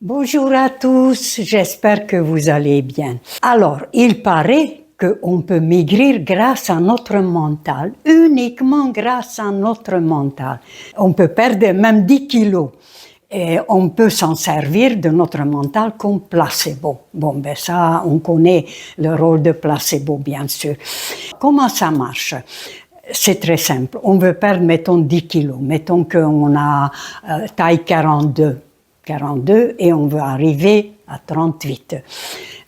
Bonjour à tous, j'espère que vous allez bien. Alors, il paraît qu'on peut maigrir grâce à notre mental, uniquement grâce à notre mental. On peut perdre même 10 kilos. Et on peut s'en servir de notre mental comme placebo. Bon, ben ça, on connaît le rôle de placebo, bien sûr. Comment ça marche? C'est très simple. On veut perdre, mettons, 10 kilos. Mettons qu'on a taille 42 et on veut arriver à 38.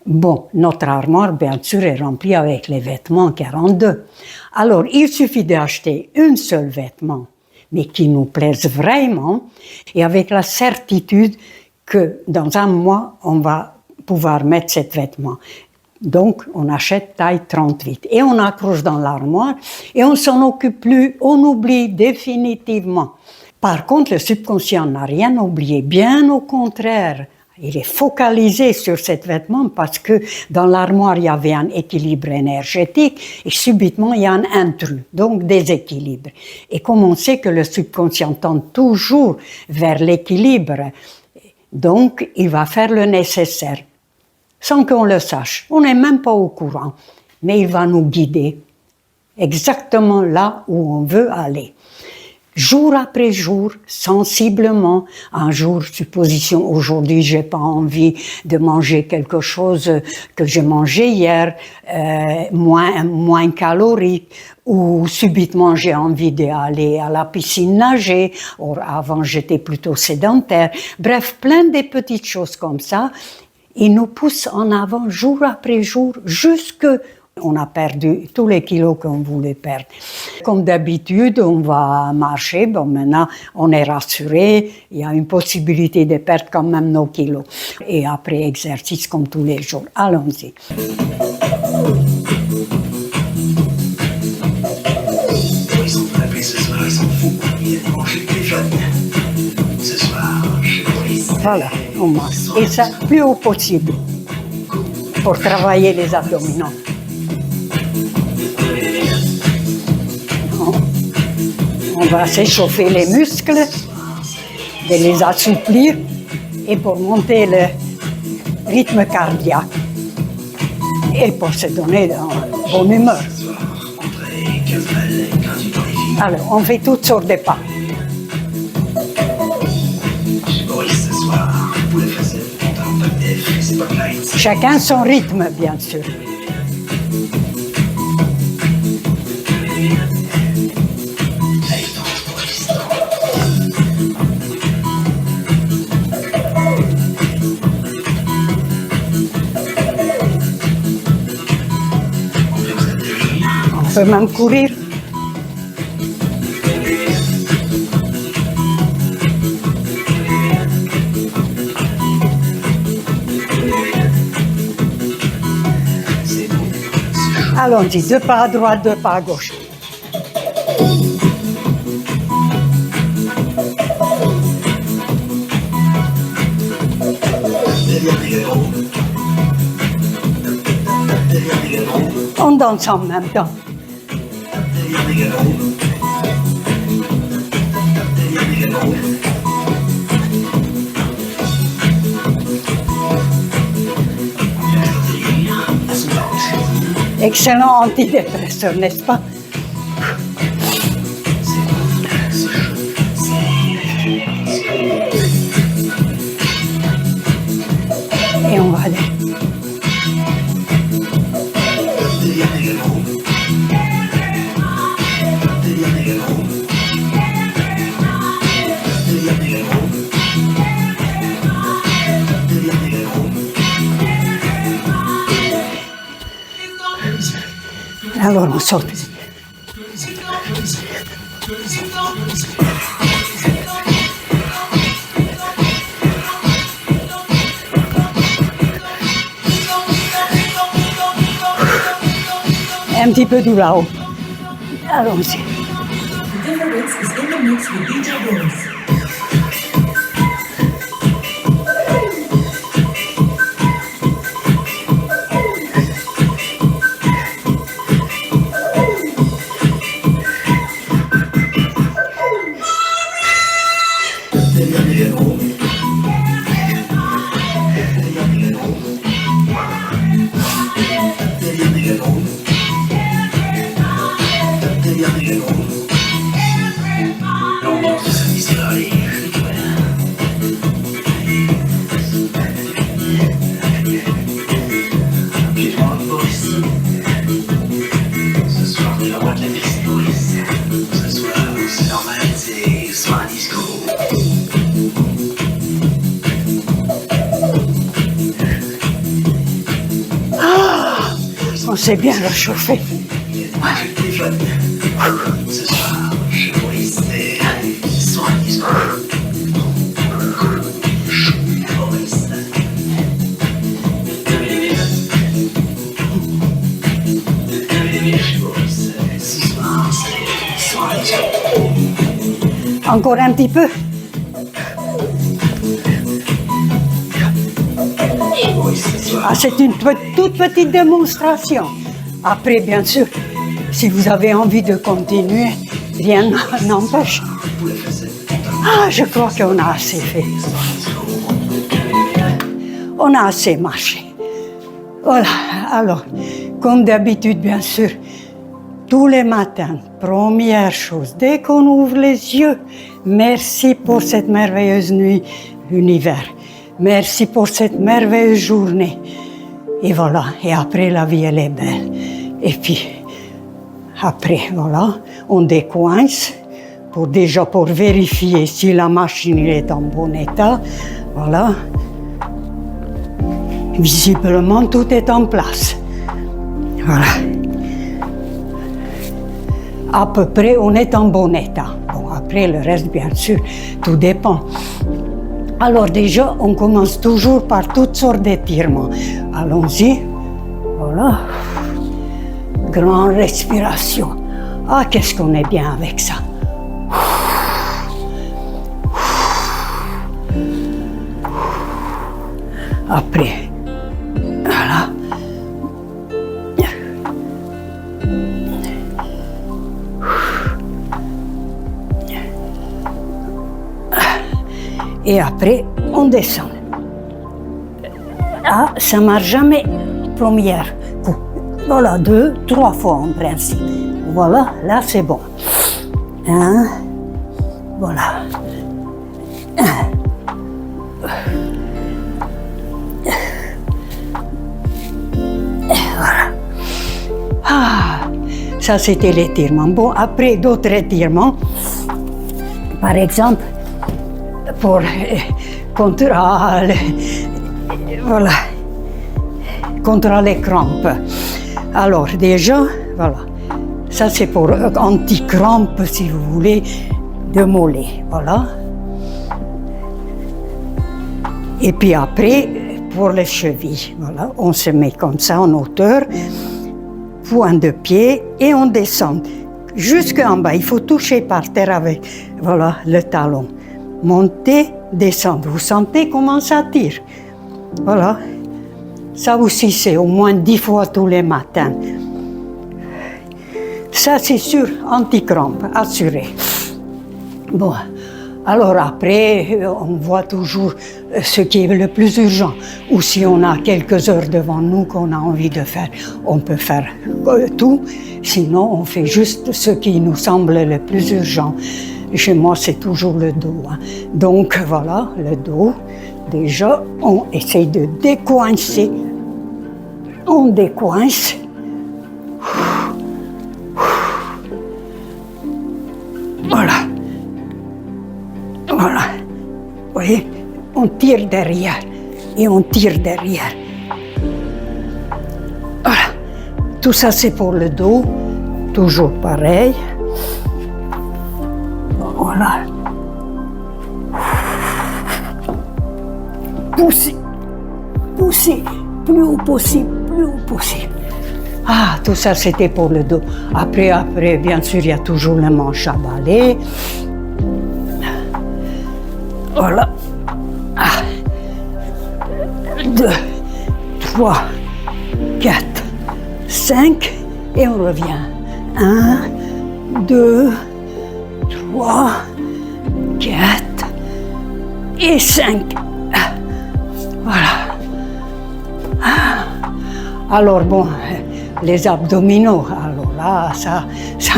Bon, notre armoire, bien sûr, est remplie avec les vêtements 42. Alors, il suffit d'acheter un seul vêtement, mais qui nous plaise vraiment, et avec la certitude que dans un mois, on va pouvoir mettre cet vêtement. Donc, on achète taille 38 et on accroche dans l'armoire et on s'en occupe plus, on oublie définitivement. Par contre, le subconscient n'a rien oublié, bien au contraire. Il est focalisé sur cet vêtement parce que dans l'armoire, il y avait un équilibre énergétique et subitement, il y a un intrus, donc déséquilibre. Et comme on sait que le subconscient tend toujours vers l'équilibre, donc il va faire le nécessaire, sans qu'on le sache. On n'est même pas au courant, mais il va nous guider exactement là où on veut aller. Jour après jour, sensiblement, un jour, supposition, aujourd'hui, j'ai pas envie de manger quelque chose que j'ai mangé hier, moins calorique, ou subitement j'ai envie d'aller à la piscine nager, ou avant j'étais plutôt sédentaire. Bref, plein de petites choses comme ça, ils nous poussent en avant jour après jour, jusque on a perdu tous les kilos qu'on voulait perdre. Comme d'habitude, on va marcher. Bon, maintenant, on est rassuré. Il y a une possibilité de perdre quand même nos kilos. Et après, exercice comme tous les jours. Allons-y. Ils sont appelés ce soir, ils s'en foutent. Il y a des manger plus jeunes. Ce soir, chez Maurice. Voilà, on marche. Et ça, plus haut possible. Pour travailler les abdominaux. On va s'échauffer les muscles, de les assouplir et pour monter le rythme cardiaque et pour se donner une bonne humeur. Alors, on fait toutes sortes de pas. Chacun son rythme, bien sûr. On peut même courir. Allons-y, 2 pas à droite, 2 pas à gauche. On danse en même temps. Excellent antidépresseur, n'est-ce pas? Et on va aller. Alors on saute. Un petit peu du là-haut. Allons-y. s'est bien réchauffé. J'ai plus jeune. Ce soir, je vais rester soi-disant. Maurice. Maurice. Ce soir, c'est soi-disant. Encore un petit peu. Ah, c'est une toute petite démonstration. Après, bien sûr, si vous avez envie de continuer, rien n'empêche. Ah, je crois qu'on a assez fait. On a assez marché. Voilà, alors, comme d'habitude, bien sûr, tous les matins, première chose, dès qu'on ouvre les yeux, merci pour cette merveilleuse nuit, univers. Merci pour cette merveilleuse journée. Et voilà, et après, la vie, elle est belle. Et puis, après, voilà, on décoince pour vérifier si la machine est en bon état. Voilà. Visiblement, tout est en place. Voilà. À peu près, on est en bon état. Bon, après, le reste, bien sûr, tout dépend. Alors déjà, on commence toujours par toutes sortes d'étirements. Allons-y. Voilà. Grande respiration. Ah, qu'est-ce qu'on est bien avec ça. Après, voilà. Et après, on descend. Ah, ça ne marche jamais première coup. Voilà, 2, 3 fois en principe. Voilà, là c'est bon. Voilà. Voilà. Ah, ça c'était l'étirement. Bon, après d'autres étirements. Par exemple, contre les crampes. Alors déjà, voilà, ça c'est pour anti-crampes si vous voulez, de mollet, voilà. Et puis après, pour les chevilles, voilà, on se met comme ça en hauteur, point de pied et on descend jusqu'en bas. Il faut toucher par terre avec, voilà, le talon. Monter, descendre. Vous sentez comment ça tire? Voilà. Ça aussi, c'est au moins 10 fois tous les matins. Ça, c'est sûr, anti-crampe, assuré. Bon, alors après, on voit toujours ce qui est le plus urgent. Ou si on a quelques heures devant nous qu'on a envie de faire, on peut faire tout. Sinon, on fait juste ce qui nous semble le plus urgent. Chez moi, c'est toujours le dos. Donc, voilà, le dos. Déjà, on essaye de décoincer. On décoince. Voilà. Voilà. Vous voyez, on tire derrière et on tire derrière. Voilà. Tout ça, c'est pour le dos. Toujours pareil. Voilà. Poussez, poussez, plus haut possible, plus haut possible. Ah, tout ça c'était pour le dos. Après, bien sûr, il y a toujours le manche à balai. Voilà. 2, 3, 4, 5 et on revient. 1, 2, 3, 4 et 5. Voilà. Alors bon, les abdominaux, alors là, ça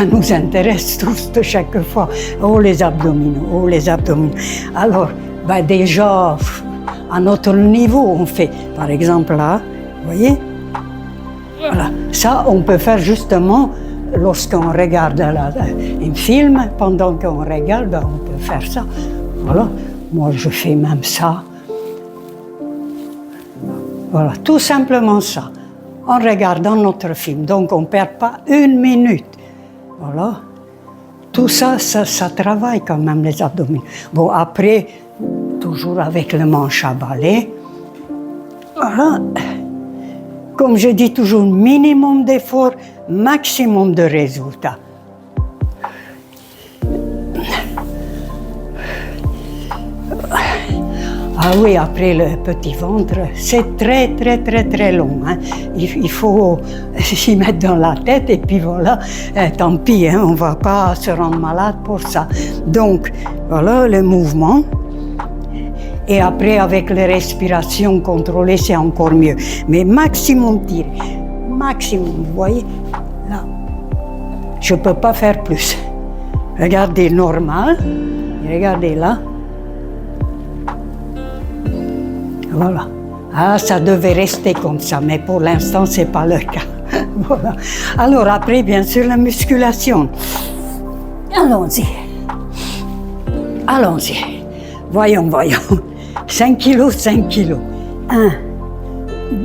nous intéresse tous de chaque fois. Oh les abdominaux, oh les abdominaux. Alors, déjà, à notre niveau, on fait, par exemple là, vous voyez, voilà. Ça, on peut faire justement lorsqu'on regarde un film, pendant qu'on regarde, on peut faire ça. Voilà, moi je fais même ça. Voilà, tout simplement ça. en regardant notre film. Donc on ne perd pas une minute. Voilà. Tout ça travaille quand même les abdominaux. Bon, après, toujours avec le manche à balai. Voilà. Comme je dis toujours, minimum d'effort, maximum de résultats. Ah oui, après le petit ventre, c'est très long. Hein. Il faut s'y mettre dans la tête et puis voilà, tant pis, hein, on ne va pas se rendre malade pour ça. Donc, voilà le mouvement. Et après, avec les respirations contrôlées, c'est encore mieux. Mais maximum tirer, maximum, vous voyez, là, je ne peux pas faire plus. Regardez normal, regardez là. Voilà. Ah, ça devait rester comme ça, mais pour l'instant, ce n'est pas le cas. Voilà. Alors après, bien sûr, la musculation. Allons-y. Allons-y. Voyons. 5 kilos, 5 kilos. 1,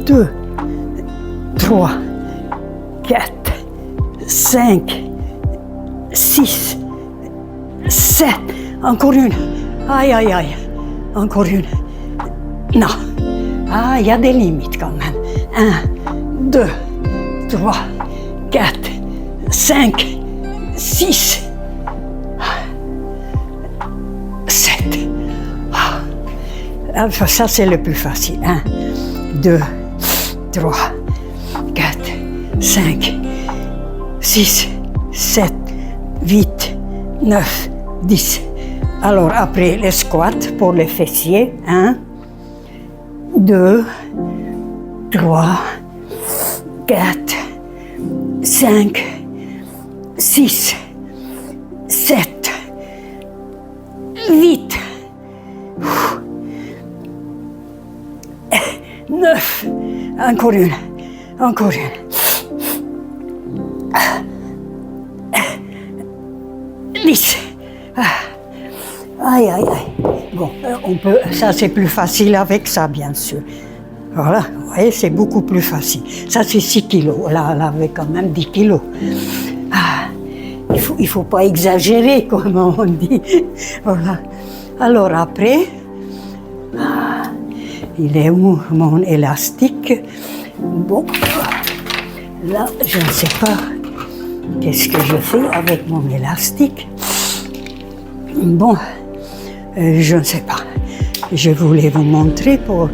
2, 3, 4, 5, 6, 7. Encore une. Aïe. Encore une. Non. Ah, il y a des limites quand même. 1, 2, 3, 4, 5, 6, 7. Enfin, ça, c'est le plus facile. 1, 2, 3, 4, 5, 6, 7, 8, 9, 10. Alors, après, les squats pour les fessiers. 1, 2, 3, 4, 5, 6, 7, 8, 9, encore une, 10. Aïe. Bon, ça c'est plus facile avec ça, bien sûr. Voilà, vous voyez, c'est beaucoup plus facile. Ça c'est 6 kilos, là, elle avait quand même 10 kilos. Ah, il faut pas exagérer, comme on dit. Voilà. Alors après, il est où mon élastique? Bon, là, je ne sais pas qu'est-ce que je fais avec mon élastique. Bon, je ne sais pas. Je voulais vous montrer pour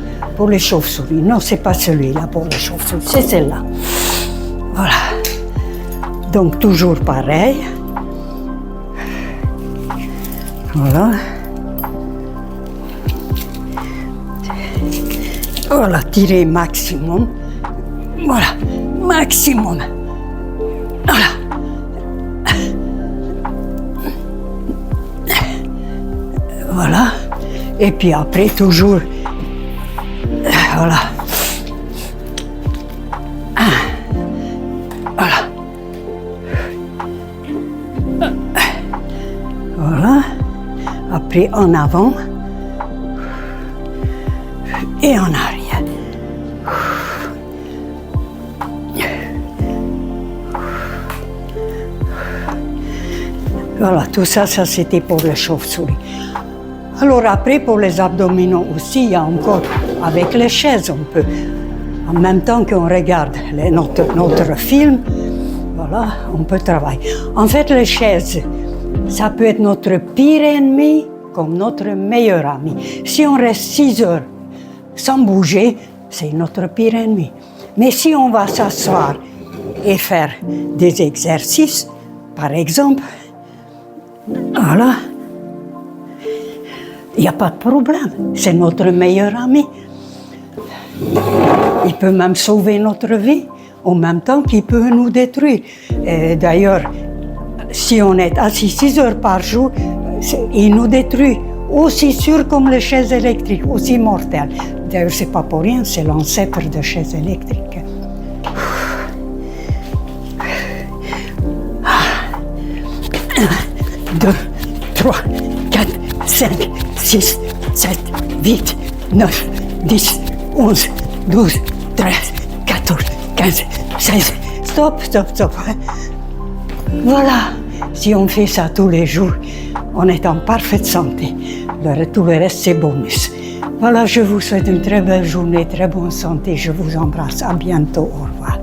les chauves-souris. Non, c'est pas celui-là pour les chauves-souris, c'est celle-là. Voilà. Donc, toujours pareil. Voilà. Voilà, tirer maximum. Voilà, maximum. Voilà. Voilà. Et puis après, toujours. Voilà. Voilà. Voilà. Après, en avant. Et en arrière. Voilà, tout ça c'était pour les chauves-souris. Alors après, pour les abdominaux aussi, il y a encore, avec les chaises, on peut, en même temps qu'on regarde notre film, voilà, on peut travailler. En fait, les chaises, ça peut être notre pire ennemi comme notre meilleur ami. Si on reste 6 heures sans bouger, c'est notre pire ennemi. Mais si on va s'asseoir et faire des exercices, par exemple, voilà, il n'y a pas de problème, c'est notre meilleur ami. Il peut même sauver notre vie, en même temps qu'il peut nous détruire. D'ailleurs, si on est assis 6 heures par jour, il nous détruit. Aussi sûr comme les chaises électriques, aussi mortelles. D'ailleurs, c'est pas pour rien, c'est l'ancêtre des chaises électriques. 1, 2, 3, 4, 5, 6, 7, 8, 9, 10, 11, 12, 13, 14, 15, 16, stop. Voilà, si on fait ça tous les jours, on est en parfaite santé. Tout le reste, c'est bonus. Voilà, je vous souhaite une très belle journée, très bonne santé. Je vous embrasse. À bientôt. Au revoir.